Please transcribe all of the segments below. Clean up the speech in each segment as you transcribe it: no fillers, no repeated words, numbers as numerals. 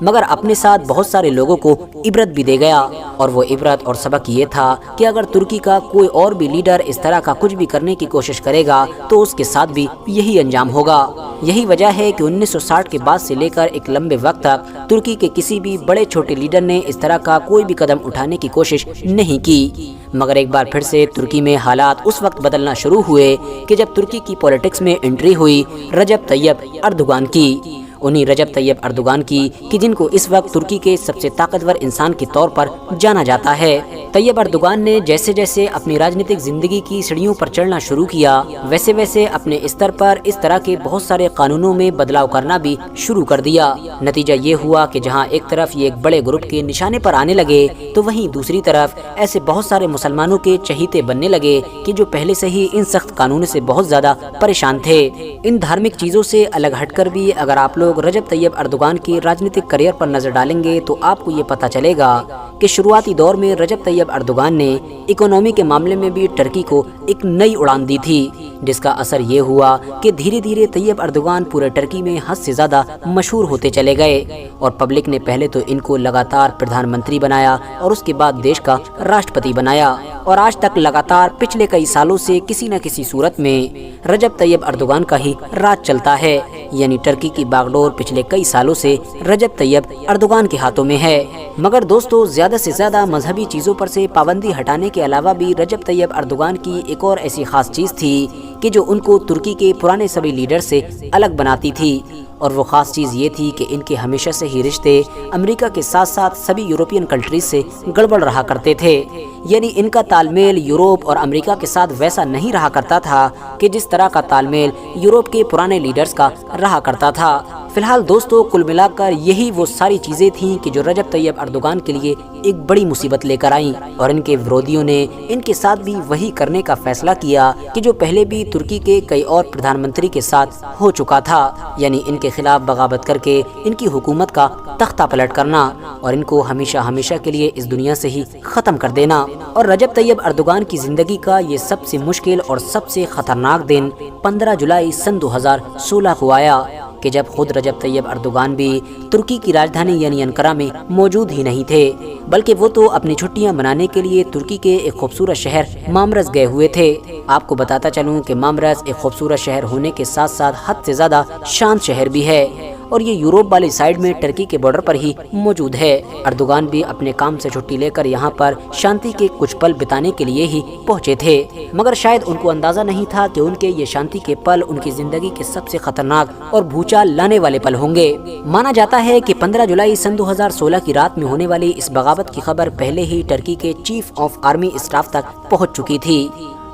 مگر اپنے ساتھ بہت سارے لوگوں کو عبرت بھی دے گیا، اور وہ عبرت اور سبق یہ تھا کہ اگر ترکی کا کوئی اور بھی لیڈر اس طرح کا کچھ بھی کرنے کی کوشش کرے گا تو اس کے ساتھ بھی یہی انجام ہوگا۔ یہی وجہ ہے کہ 1960 کے بعد سے لے کر ایک لمبے وقت تک ترکی کے کسی بھی بڑے چھوٹے لیڈر نے اس طرح کا کوئی بھی قدم اٹھانے کی کوشش نہیں کی۔ مگر ایک بار پھر سے ترکی میں حالات اس وقت بدلنا شروع ہوئے کہ جب ترکی کی پولیٹکس میں انٹری ہوئی رجب طیب اردوغان کی، انہی رجب طیب اردوغان کی کہ جن کو اس وقت ترکی کے سب سے طاقتور انسان کے طور پر جانا جاتا ہے۔ طیب اردوغان نے جیسے جیسے اپنی راجنیتک زندگی کی سیڑھیوں پر چڑھنا شروع کیا، ویسے ویسے اپنے استر پر اس طرح کے بہت سارے قانونوں میں بدلاؤ کرنا بھی شروع کر دیا۔ نتیجہ یہ ہوا کہ جہاں ایک طرف یہ ایک بڑے گروپ کے نشانے پر آنے لگے تو وہیں دوسری طرف ایسے بہت سارے مسلمانوں کے چہیتے بننے لگے کہ جو پہلے سے ہی ان سخت قانونوں سے بہت زیادہ پریشان تھے۔ ان دھارمک چیزوں سے الگ ہٹ کر بھی اگر آپ لوگ رجب طیب اردوغان کے راجنیتک کریئر پر نظر ڈالیں گے تو آپ کو یہ پتہ چلے گا کہ شروعاتی دور میں رجب طیب اردوغان نے اکنومی کے معاملے میں بھی ترکی کو ایک نئی اڑان دی تھی، جس کا اثر یہ ہوا کہ دھیرے دھیرے طیب اردوغان پورے ترکی میں حد سے زیادہ مشہور ہوتے چلے گئے، اور پبلک نے پہلے تو ان کو لگاتار پردھان منتری بنایا اور اس کے بعد دیش کا راشٹرپتی بنایا، اور آج تک لگاتار پچھلے کئی سالوں سے کسی نہ کسی صورت میں رجب طیب اردوغان کا ہی راج چلتا ہے، یعنی ترکی کی باغ ڈور پچھلے کئی سالوں سے رجب طیب اردوغان کے ہاتھوں میں ہے۔ مگر دوستو، زیادہ سے زیادہ مذہبی چیزوں پر سے پابندی ہٹانے کے علاوہ بھی رجب طیب اردوغان کی ایک اور ایسی خاص چیز تھی کہ جو ان کو ترکی کے پرانے سبھی لیڈر سے الگ بناتی تھی، اور وہ خاص چیز یہ تھی کہ ان کے ہمیشہ سے ہی رشتے امریکہ کے ساتھ ساتھ سبھی یورپین کنٹریز سے گڑبڑ رہا کرتے تھے، یعنی ان کا تال میل یورپ اور امریکہ کے ساتھ ویسا نہیں رہا کرتا تھا کہ جس طرح کا تال میل یورپ کے پرانے لیڈرز کا رہا کرتا تھا۔ فی الحال دوستو، کل ملا کر یہی وہ ساری چیزیں تھیں کہ جو رجب طیب اردوغان کے لیے ایک بڑی مصیبت لے کر آئیں، اور ان کے ورودیوں نے ان کے ساتھ بھی وہی کرنے کا فیصلہ کیا کہ جو پہلے بھی ترکی کے کئی اور پردھان منتری کے ساتھ ہو چکا تھا، یعنی ان کے خلاف بغاوت کر کے ان کی حکومت کا تختہ پلٹ کرنا اور ان کو ہمیشہ ہمیشہ کے لیے اس دنیا سے ہی ختم کر دینا۔ اور رجب طیب اردوغان کی زندگی کا یہ سب سے مشکل اور سب سے خطرناک دن 15 جولائی سن 2016 کو آیا کہ جب خود رجب طیب اردوغان بھی ترکی کی راجدھانی یعنی انقرہ میں موجود ہی نہیں تھے، بلکہ وہ تو اپنی چھٹیاں منانے کے لیے ترکی کے ایک خوبصورت شہر مامرس گئے ہوئے تھے۔ آپ کو بتاتا چلوں کہ مامرس ایک خوبصورت شہر ہونے کے ساتھ ساتھ حد سے زیادہ شانت شہر بھی ہے، اور یہ یورپ والی سائیڈ میں ترکی کے بارڈر پر ہی موجود ہے۔ اردوغان بھی اپنے کام سے چھٹی لے کر یہاں پر شانتی کے کچھ پل بتانے کے لیے ہی پہنچے تھے، مگر شاید ان کو اندازہ نہیں تھا کہ ان کے یہ شانتی کے پل ان کی زندگی کے سب سے خطرناک اور بھوچال لانے والے پل ہوں گے۔ مانا جاتا ہے کہ 15 جولائی سن 2016 کی رات میں ہونے والی اس بغاوت کی خبر پہلے ہی ترکی کے چیف آف آرمی اسٹاف تک پہنچ چکی تھی۔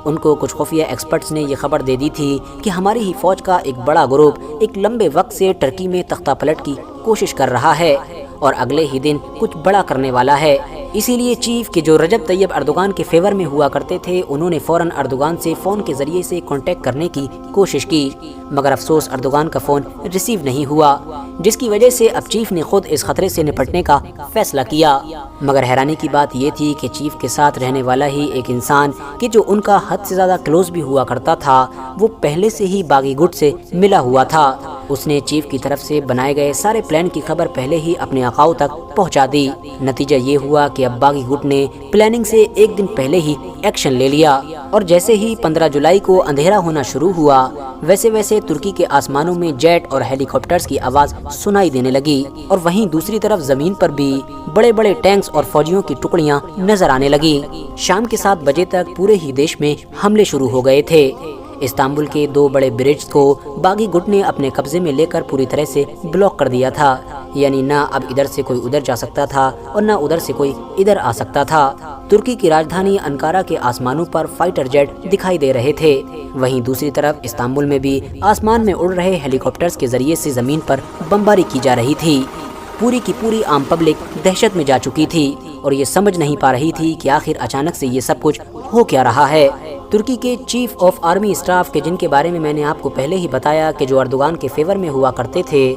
ان کو کچھ خفیہ ایکسپرٹس نے یہ خبر دے دی تھی کہ ہماری ہی فوج کا ایک بڑا گروپ ایک لمبے وقت سے ترکی میں تختہ پلٹ کی کوشش کر رہا ہے اور اگلے ہی دن کچھ بڑا کرنے والا ہے۔ اسی لیے چیف کے جو رجب طیب اردوغان کے فیور میں ہوا کرتے تھے، انہوں نے فوراً اردوغان سے فون کے ذریعے سے کانٹیکٹ کرنے کی کوشش کی، مگر افسوس اردوغان کا فون ریسیو نہیں ہوا، جس کی وجہ سے اب چیف نے خود اس خطرے سے نپٹنے کا فیصلہ کیا۔ مگر حیرانی کی بات یہ تھی کہ چیف کے ساتھ رہنے والا ہی ایک انسان کہ جو ان کا حد سے زیادہ کلوز بھی ہوا کرتا تھا، وہ پہلے سے ہی باغی گٹ سے ملا ہوا تھا۔ اس نے چیف کی طرف سے بنائے گئے سارے پلان کی خبر پہلے ہی اپنے آقاؤں تک پہنچا دی۔ نتیجہ یہ ہوا کہ اب باغی گٹ نے پلاننگ سے ایک دن پہلے ہی ایکشن لے لیا، اور جیسے ہی 15 جولائی کو اندھیرا ہونا شروع ہوا، ویسے ویسے ترکی کے آسمانوں میں جیٹ اور ہیلی کاپٹرز کی آواز سنائی دینے لگی، اور وہیں دوسری طرف زمین پر بھی بڑے بڑے ٹینکس اور فوجیوں کی ٹکڑیاں نظر آنے لگی۔ شام کے 7 بجے تک پورے ہی دیش میں حملے شروع ہو گئے تھے۔ استنبول کے 2 بڑے برجز کو باغی گٹ نے اپنے قبضے میں لے کر پوری طرح سے بلاک کر دیا تھا، یعنی نہ اب ادھر سے کوئی ادھر جا سکتا تھا اور نہ ادھر سے کوئی ادھر آ سکتا تھا۔ ترکی کی راجدھانی انقرہ کے آسمانوں پر فائٹر جیٹ دکھائی دے رہے تھے، وہیں دوسری طرف استنبول میں بھی آسمان میں اڑ رہے ہیلی کاپٹرز کے ذریعے سے زمین پر بمباری کی جا رہی تھی۔ پوری کی پوری عام پبلک دہشت میں جا چکی تھی اور یہ سمجھ نہیں پا رہی تھی کہ آخر اچانک سے یہ سب کچھ ہو کیا رہا ہے۔ ترکی کے چیف آف آرمی اسٹاف کے جن کے بارے میں نے آپ کو پہلے ہی بتایا کہ جو اردوغان کے فیور میں ہوا کرتے تھے،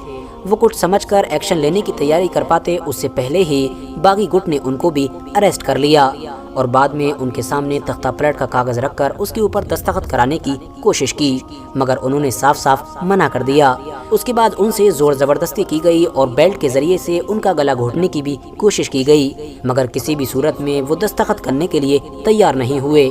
وہ کچھ سمجھ کر ایکشن لینے کی تیاری کر پاتے اس سے پہلے ہی باغی گٹ نے ان کو بھی اریسٹ کر لیا، اور بعد میں ان کے سامنے تختہ پلٹ کا کاغذ رکھ کر اس کے اوپر دستخط کرانے کی کوشش کی، مگر انہوں نے صاف صاف منع کر دیا۔ اس کے بعد ان سے زور زبردستی کی گئی اور بیلٹ کے ذریعے سے ان کا گلا گھونٹنے کی بھی کوشش کی گئی، مگر کسی بھی صورت میں وہ دستخط کرنے کے لیے تیار نہیں ہوئے۔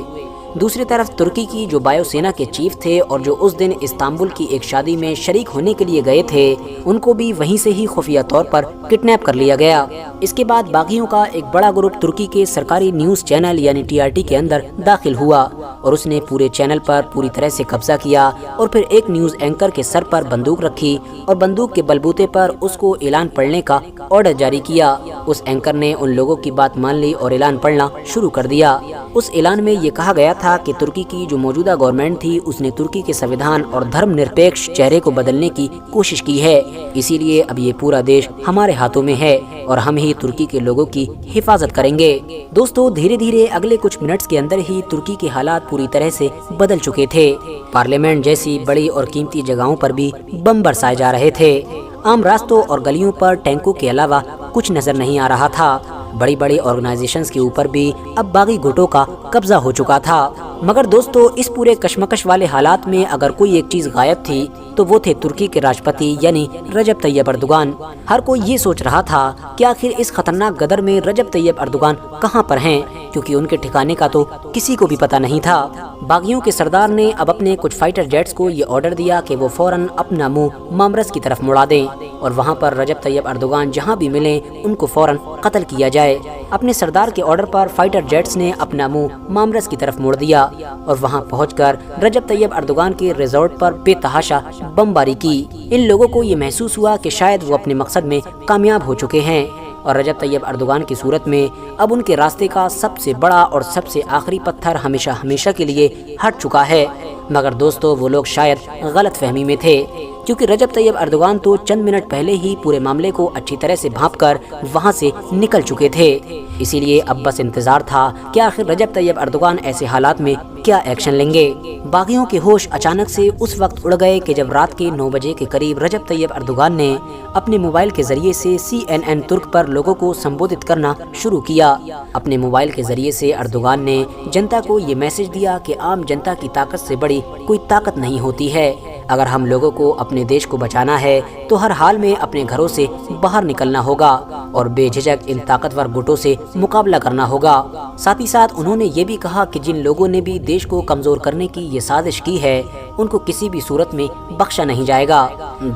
دوسری طرف ترکی کی جو بایو سینا کے چیف تھے اور جو اس دن استنبول کی ایک شادی میں شریک ہونے کے لیے گئے تھے، ان کو بھی وہیں سے ہی خفیہ طور پر کڈنیپ کر لیا گیا۔ اس کے بعد باغیوں کا ایک بڑا گروپ ترکی کے سرکاری نیوز چینل یعنی TRT کے اندر داخل ہوا اور اس نے پورے چینل پر پوری طرح سے قبضہ کیا اور پھر ایک نیوز اینکر کے سر پر بندوق رکھی اور بندوق کے بلبوتے پر اس کو اعلان پڑھنے کا آرڈر جاری کیا۔ اس اینکر نے ان لوگوں کی بات مان لی اور اعلان پڑھنا شروع کر دیا۔ اس اعلان میں یہ کہا گیا تھا کہ ترکی کی جو موجودہ گورنمنٹ تھی اس نے ترکی کے سنویدھان اور دھرم نرپیکش چہرے کو بدلنے کی کوشش کی ہے، اسی لیے اب یہ پورا دیش ہمارے ہاتھوں میں ہے اور ہم ہی ترکی کے لوگوں کی حفاظت کریں گے۔ دوستو، دھیرے دھیرے اگلے کچھ منٹس کے اندر ہی ترکی کے حالات پوری طرح سے بدل چکے تھے۔ پارلیمنٹ جیسی بڑی اور قیمتی جگہوں پر بھی بم برسائے جا رہے تھے۔ عام راستوں اور گلیوں پر ٹینکوں کے علاوہ کچھ نظر نہیں آ رہا تھا۔ بڑی بڑی آرگنائزیشنز کے اوپر بھی اب باغی گٹوں کا قبضہ ہو چکا تھا۔ مگر دوستو، اس پورے کشمکش والے حالات میں اگر کوئی ایک چیز غائب تھی تو وہ تھے ترکی کے راشٹرپتی یعنی رجب طیب اردوغان۔ ہر کوئی یہ سوچ رہا تھا کہ آخر اس خطرناک غدر میں رجب طیب اردوغان کہاں پر ہیں، کیونکہ ان کے ٹھکانے کا تو کسی کو بھی پتہ نہیں تھا۔ باغیوں کے سردار نے اب اپنے کچھ فائٹر جیٹس کو یہ آرڈر دیا کہ وہ فوراً اپنا منہ مامرس کی طرف مڑا دیں اور وہاں پر رجب طیب اردوغان جہاں بھی ملیں ان کو فوراً قتل کیا جائے۔ اپنے سردار کے آرڈر پر فائٹر جیٹس نے اپنا منہ مامرس کی طرف موڑ دیا اور وہاں پہنچ کر رجب طیب اردوغان کے ریزورٹ پر بے تحاشا بمباری کی۔ ان لوگوں کو یہ محسوس ہوا کہ شاید وہ اپنے مقصد میں کامیاب ہو چکے ہیں اور رجب طیب اردوغان کی صورت میں اب ان کے راستے کا سب سے بڑا اور سب سے آخری پتھر ہمیشہ ہمیشہ کے لیے ہٹ چکا ہے۔ مگر دوستو، وہ لوگ شاید غلط فہمی میں تھے، کیونکہ رجب طیب اردوغان تو چند منٹ پہلے ہی پورے معاملے کو اچھی طرح سے بھانپ کر وہاں سے نکل چکے تھے۔ اسی لیے اب بس انتظار تھا کہ آخر رجب طیب اردوغان ایسے حالات میں کیا ایکشن لیں گے۔ باغیوں کے ہوش اچانک سے اس وقت اڑ گئے کہ جب رات کے 9 بجے کے قریب رجب طیب اردوغان نے اپنے موبائل کے ذریعے سے CNN ترک پر لوگوں کو سمبودت کرنا شروع کیا۔ اپنے موبائل کے ذریعے سے اردوغان نے جنتا کو یہ میسج دیا کہ عام جنتا کی طاقت سے بڑی کوئی طاقت نہیں ہوتی ہے۔ اگر ہم لوگوں کو اپنے دیش کو بچانا ہے تو ہر حال میں اپنے گھروں سے باہر نکلنا ہوگا اور بے جھجک ان طاقتور گٹوں سے مقابلہ کرنا ہوگا۔ ساتھ ہی ساتھ انہوں نے یہ بھی کہا کہ جن لوگوں نے بھی دیش کو کمزور کرنے کی یہ سازش کی ہے ان کو کسی بھی صورت میں بخشا نہیں جائے گا۔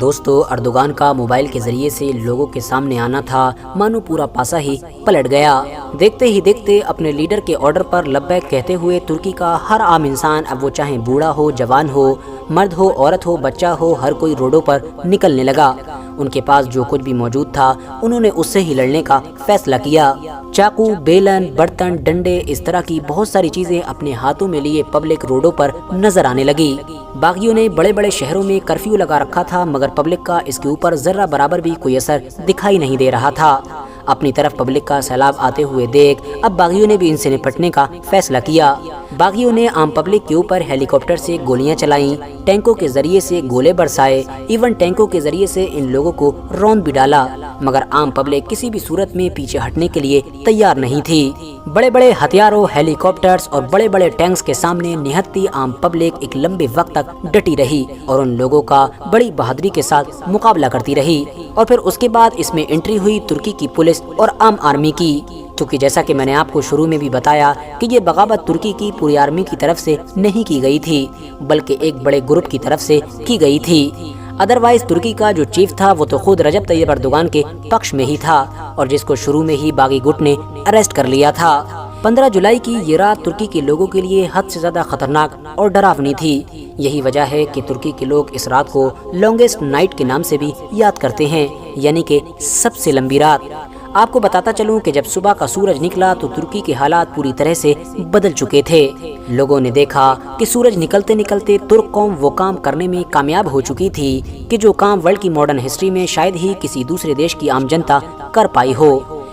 دوستو، اردوغان کا موبائل کے ذریعے سے لوگوں کے سامنے آنا تھا مانو پورا پاسا ہی پلٹ گیا۔ دیکھتے ہی دیکھتے اپنے لیڈر کے آرڈر پر لبیک کہتے ہوئے ترکی کا ہر عام انسان، اب وہ چاہے بوڑھا ہو، جوان ہو، مرد ہو، عورت ہو، بچہ ہو، ہر کوئی روڈوں پر نکلنے لگا۔ ان کے پاس جو کچھ بھی موجود تھا انہوں نے اس سے ہی لڑنے کا فیصلہ کیا۔ چاقو، بیلن، برتن، ڈنڈے، اس طرح کی بہت ساری چیزیں اپنے ہاتھوں میں لیے پبلک روڈوں پر نظر آنے لگی۔ باغیوں نے بڑے بڑے شہروں میں کرفیو لگا رکھا تھا، مگر پبلک کا اس کے اوپر ذرہ برابر بھی کوئی اثر دکھائی نہیں دے رہا تھا۔ اپنی طرف پبلک کا سیلاب آتے ہوئے دیکھ اب باغیوں نے بھی ان سے نپٹنے کا فیصلہ کیا۔ باغیوں نے عام پبلک کے اوپر ہیلی کاپٹر سے گولیاں چلائیں، ٹینکوں کے ذریعے سے گولے برسائے، ایون ٹینکوں کے ذریعے سے ان لوگوں کو روند بھی ڈالا، مگر عام پبلک کسی بھی صورت میں پیچھے ہٹنے کے لیے تیار نہیں تھی۔ بڑے بڑے ہتھیاروں، ہیلی کاپٹرز اور بڑے بڑے ٹینکس کے سامنے نہتی عام پبلک ایک لمبے وقت تک ڈٹی رہی اور ان لوگوں کا بڑی بہادری کے ساتھ مقابلہ کرتی رہی۔ اور پھر اس کے بعد اس میں انٹری ہوئی ترکی کی پولیس اور عام آرمی کی، کیونکہ جیسا کہ میں نے آپ کو شروع میں بھی بتایا کہ یہ بغاوت ترکی کی پوری آرمی کی طرف سے نہیں کی گئی تھی بلکہ ایک بڑے گروپ کی طرف سے کی گئی تھی۔ ادروائز ترکی کا جو چیف تھا وہ تو خود رجب طیب اردوغان کے پکش میں ہی تھا اور جس کو شروع میں ہی باغی گٹ نے اریسٹ کر لیا تھا۔ 15 جولائی کی یہ رات ترکی کے لوگوں کے لیے حد سے زیادہ خطرناک اور ڈراونی تھی۔ یہی وجہ ہے کہ ترکی کے لوگ اس رات کو لانگسٹ نائٹ کے نام سے بھی یاد کرتے ہیں، یعنی کہ سب سے لمبی رات۔ آپ کو بتاتا چلوں کہ جب صبح کا سورج نکلا تو ترکی کے حالات پوری طرح سے بدل چکے تھے۔ لوگوں نے دیکھا کہ سورج نکلتے نکلتے ترک قوم وہ کام کرنے میں کامیاب ہو چکی تھی کہ جو کام ورلڈ کی ماڈرن ہسٹری میں شاید ہی کسی دوسرے دیش کی عام جنتا کر پائی ہو۔